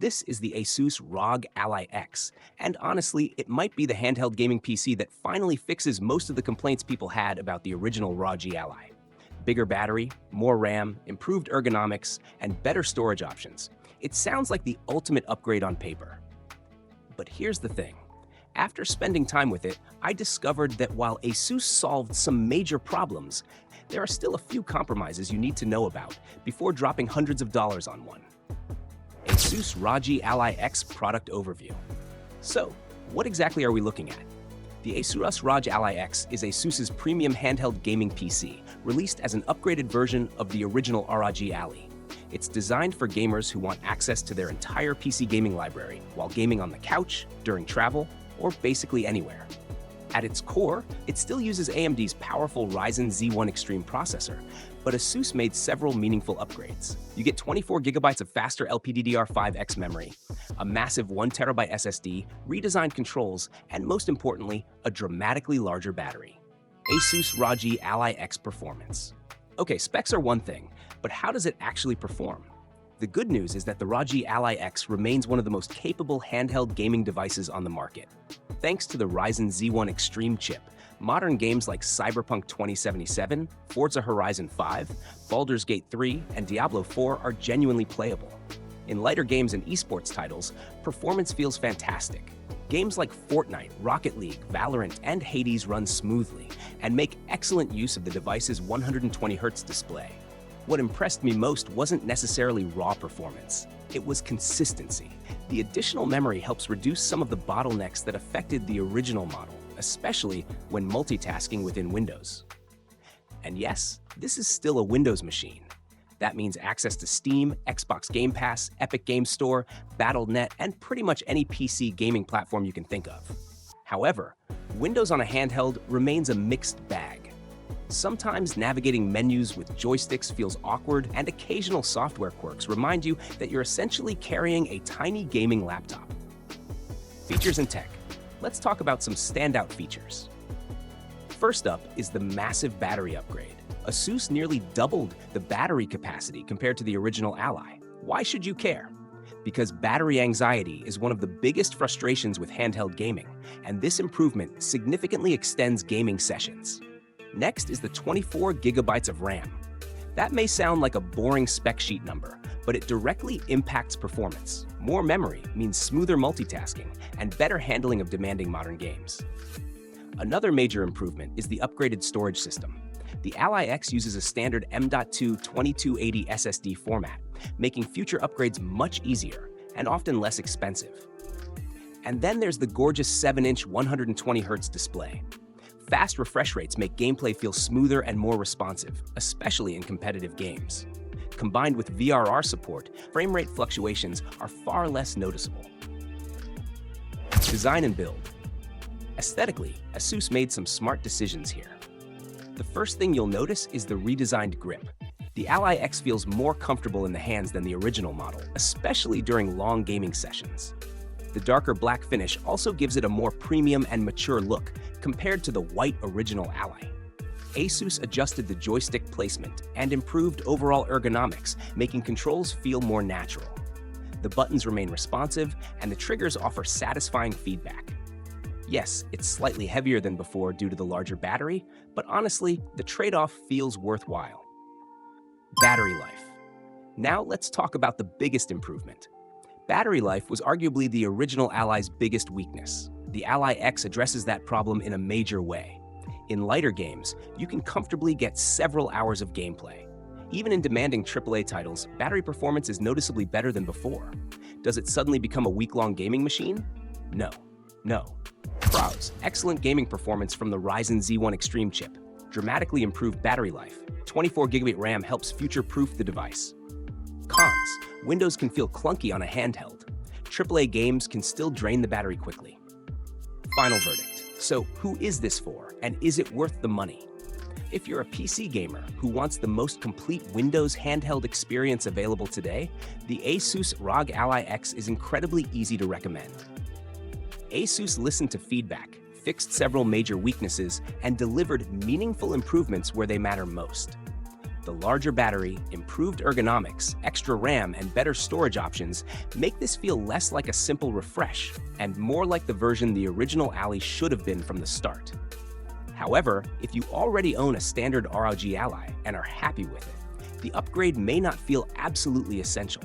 This is the ASUS ROG Ally X, and honestly, it might be the handheld gaming PC that finally fixes most of the complaints people had about the original ROG Ally. Bigger battery, more RAM, improved ergonomics, and better storage options. It sounds like the ultimate upgrade on paper. But here's the thing. After spending time with it, I discovered that while ASUS solved some major problems, there are still a few compromises you need to know about before dropping hundreds of dollars on one. ASUS ROG Ally X product overview. So, what exactly are we looking at? The ASUS ROG Ally X is ASUS's premium handheld gaming PC, released as an upgraded version of the original ROG Ally. It's designed for gamers who want access to their entire PC gaming library while gaming on the couch, during travel, or basically anywhere. At its core, it still uses AMD's powerful Ryzen Z1 Extreme processor, but ASUS made several meaningful upgrades. You get 24 GB of faster LPDDR5X memory, a massive 1TB SSD, redesigned controls, and most importantly, a dramatically larger battery. ASUS ROG Ally X performance. Okay, specs are one thing, but how does it actually perform? The good news is that the ROG Ally X remains one of the most capable handheld gaming devices on the market. Thanks to the Ryzen Z1 Extreme chip, modern games like Cyberpunk 2077, Forza Horizon 5, Baldur's Gate 3, and Diablo 4 are genuinely playable. In lighter games and esports titles, performance feels fantastic. Games like Fortnite, Rocket League, Valorant, and Hades run smoothly and make excellent use of the device's 120Hz display. What impressed me most wasn't necessarily raw performance. It was consistency. The additional memory helps reduce some of the bottlenecks that affected the original model, especially when multitasking within Windows. And yes, this is still a Windows machine. That means access to Steam, Xbox Game Pass, Epic Games Store, Battle.net, and pretty much any PC gaming platform you can think of. However, Windows on a handheld remains a mixed bag. Sometimes navigating menus with joysticks feels awkward, and occasional software quirks remind you that you're essentially carrying a tiny gaming laptop. Features and tech. Let's talk about some standout features. First up is the massive battery upgrade. ASUS nearly doubled the battery capacity compared to the original Ally. Why should you care? Because battery anxiety is one of the biggest frustrations with handheld gaming, and this improvement significantly extends gaming sessions. Next is the 24 GB of RAM. That may sound like a boring spec sheet number, but it directly impacts performance. More memory means smoother multitasking and better handling of demanding modern games. Another major improvement is the upgraded storage system. The Ally X uses a standard M.2 2280 SSD format, making future upgrades much easier and often less expensive. And then there's the gorgeous 7-inch 120Hz display. Fast refresh rates make gameplay feel smoother and more responsive, especially in competitive games. Combined with VRR support, frame rate fluctuations are far less noticeable. Design and build. Aesthetically, ASUS made some smart decisions here. The first thing you'll notice is the redesigned grip. The Ally X feels more comfortable in the hands than the original model, especially during long gaming sessions. The darker black finish also gives it a more premium and mature look compared to the white original Ally. ASUS adjusted the joystick placement and improved overall ergonomics, making controls feel more natural. The buttons remain responsive, and the triggers offer satisfying feedback. Yes, it's slightly heavier than before due to the larger battery, but honestly, the trade-off feels worthwhile. Battery life. Now let's talk about the biggest improvement. Battery life was arguably the original Ally's biggest weakness. The Ally X addresses that problem in a major way. In lighter games, you can comfortably get several hours of gameplay. Even in demanding AAA titles, battery performance is noticeably better than before. Does it suddenly become a week-long gaming machine? No. Pros: excellent gaming performance from the Ryzen Z1 Extreme chip. Dramatically improved battery life. 24 GB RAM helps future-proof the device. Cons: Windows can feel clunky on a handheld. AAA games can still drain the battery quickly. Final verdict. So who is this for, and is it worth the money? If you're a PC gamer who wants the most complete Windows handheld experience available today, the ASUS ROG Ally X is incredibly easy to recommend. ASUS listened to feedback, fixed several major weaknesses, and delivered meaningful improvements where they matter most. The larger battery, improved ergonomics, extra RAM, and better storage options make this feel less like a simple refresh and more like the version the original Ally should have been from the start. However, if you already own a standard ROG Ally and are happy with it, the upgrade may not feel absolutely essential.